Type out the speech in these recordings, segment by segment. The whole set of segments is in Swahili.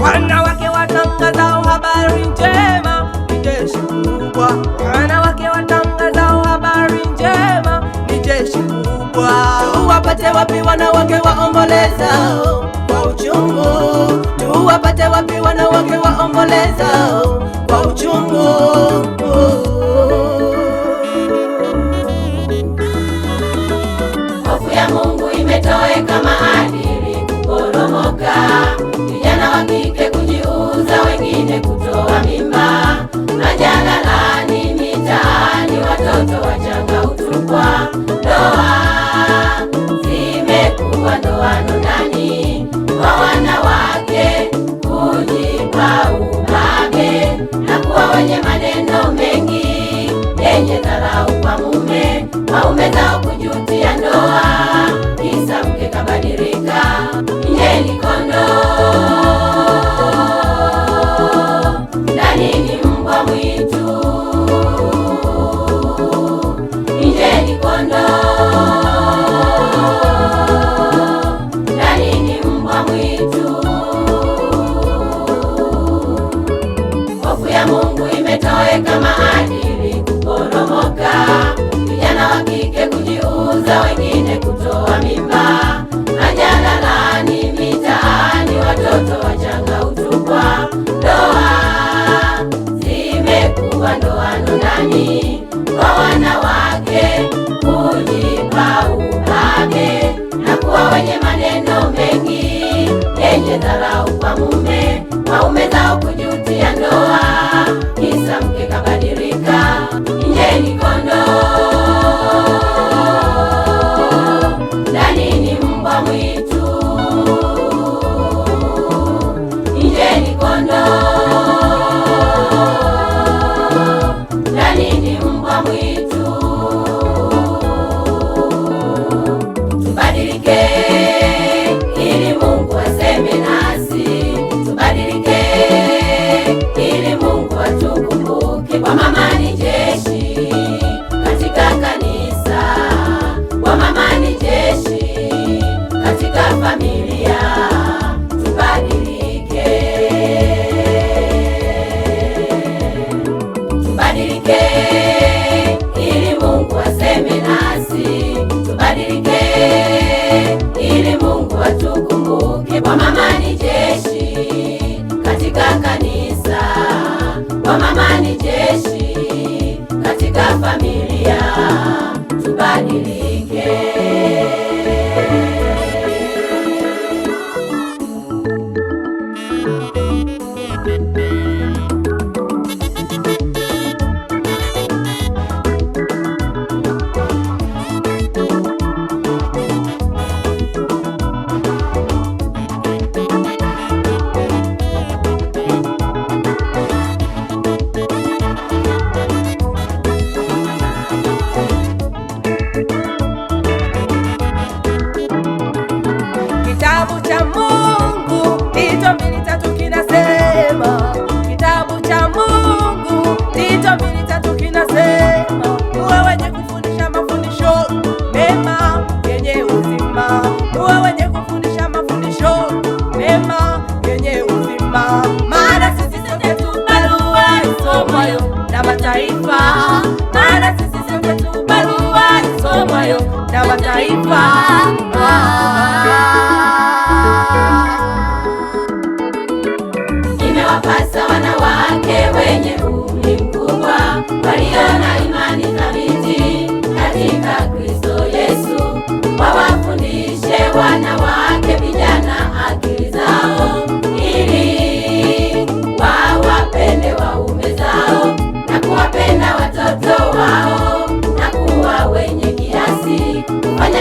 Wanawake watangazao habari njema ni jeshi kubwa. Wanawake watangazao habari njema ni jeshi kubwa. Tuwapate wapi wanawake waombolezao kwa uchungu? Tuwapate wapi wanawake waombolezao kwa uchungu? Hofu ya Mungu imetoweka, maadili kuporomoka, vijana wa kike kujiuza, wengine kutoa mimba, majalalani, mitaani, watoto wachanga hutupwa, ndoa zimekuwa ndoano ndani kwa wanawake, kujipa ubabe na kuwa wenye maneno mengi yenye dharau kwa mume, waume zao kujutia ndoa, kisa mke kabadilika, nje ni kondoo, ndani ni mbwa mwitu. Nje ni kondoo, ndani ni mbwa mwitu. Hofu ya Mungu imetoweka, maadili kuporomoka, vijana wa kike kujiuza, wengine kutoa mimba, majalalani, mitaani, watoto wachanga hutupwa, ndoa zimekuwa ndoano ndani kwa wanawake, kujipa ubabe na kuwa wenye maneno mengi yenye dharau kwa mume, waume zao kujutia ndoa, kisa mke kabadilika, nje ni kondoo, ndani ni mbwa mwitu. Nje ni kondoo, ndani ni mbwa mwitu. Tubadilike ili Mungu aseme nasi, tubadilike ili Mungu atukumbuke. Kwa mama ni jeshi katika kanisa, kwa mama ni jeshi katika familia, tubadilike. Tubadilike ili Mungu aseme nasi, tubadilike ili Mungu atukumbuke. Kwa mama ni jeshi katika kanisa, kwa mama ni jeshi katika familia, tubadilike. Kitabu cha Mungu Tito 2:3 kinasema, kitabu cha Mungu Tito 2:3 kinasema, muwe wenye kufundisha mafundisho mema yenye uzima, muwe wenye kufundisha mafundisho mema yenye uzima, maana sisi sote tu barua isomwayo na mataifa, maana sisi sote tu barua isomwayo na mataifa. Imewapasa wanawake wenye umri mkubwa, walio na imani thabiti katika Kristo Yesu,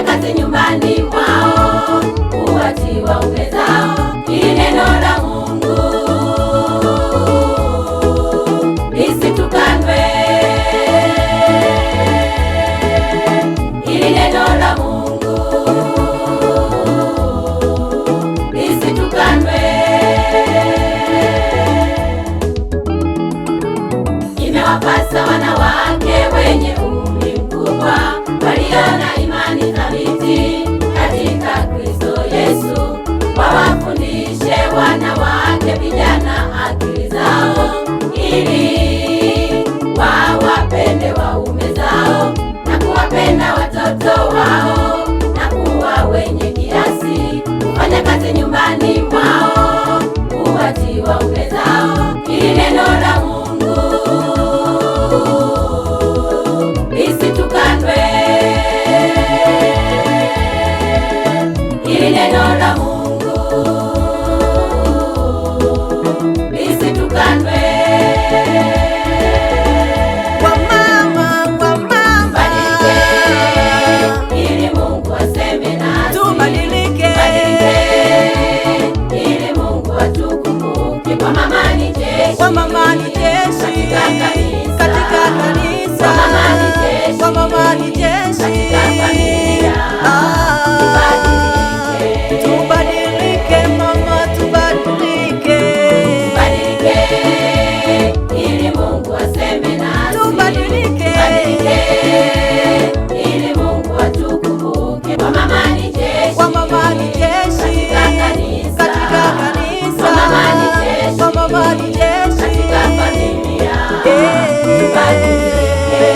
kazi nyumbani mwao, kuwatii waume zao, ili neno la Mungu lisitukanwe, ili neno la Mungu lisitukanwe. Imewapasa wanawake wenye umri mkubwa walio na imani thabiti katika Kristo Yesu, wawafundishe wanawake vijana akili zao, ili wawapende waume zao na kuwapenda watoto wao, na kuwa wenye kiasi, kufanya kazi nyumbani mwao, kuwatii waume zao, ili neno la Mungu lisitukanwe, ili neno la Mungu lisitukanwe. Badilike, ili Mungu aseme nasi. Tubadilike, ili Mungu atukumbuke. Kwa mama ni jeshi, kwa mama ni jeshi, katika kanisa, kwa mama ni jeshi, kwa mama ni jeshi, katika familia. Tubadilike, tubadilike mama, tubadilike, tubadilike, ili Mungu aseme nasi. tubadilike, ili Mungu atukumbuke. Kwa mama ni jeshi, kwa mama ni jeshi, katika kanisa, kwa mama ni jeshi, kwa mama ni jeshi, katika familia. eh. Tubadilike.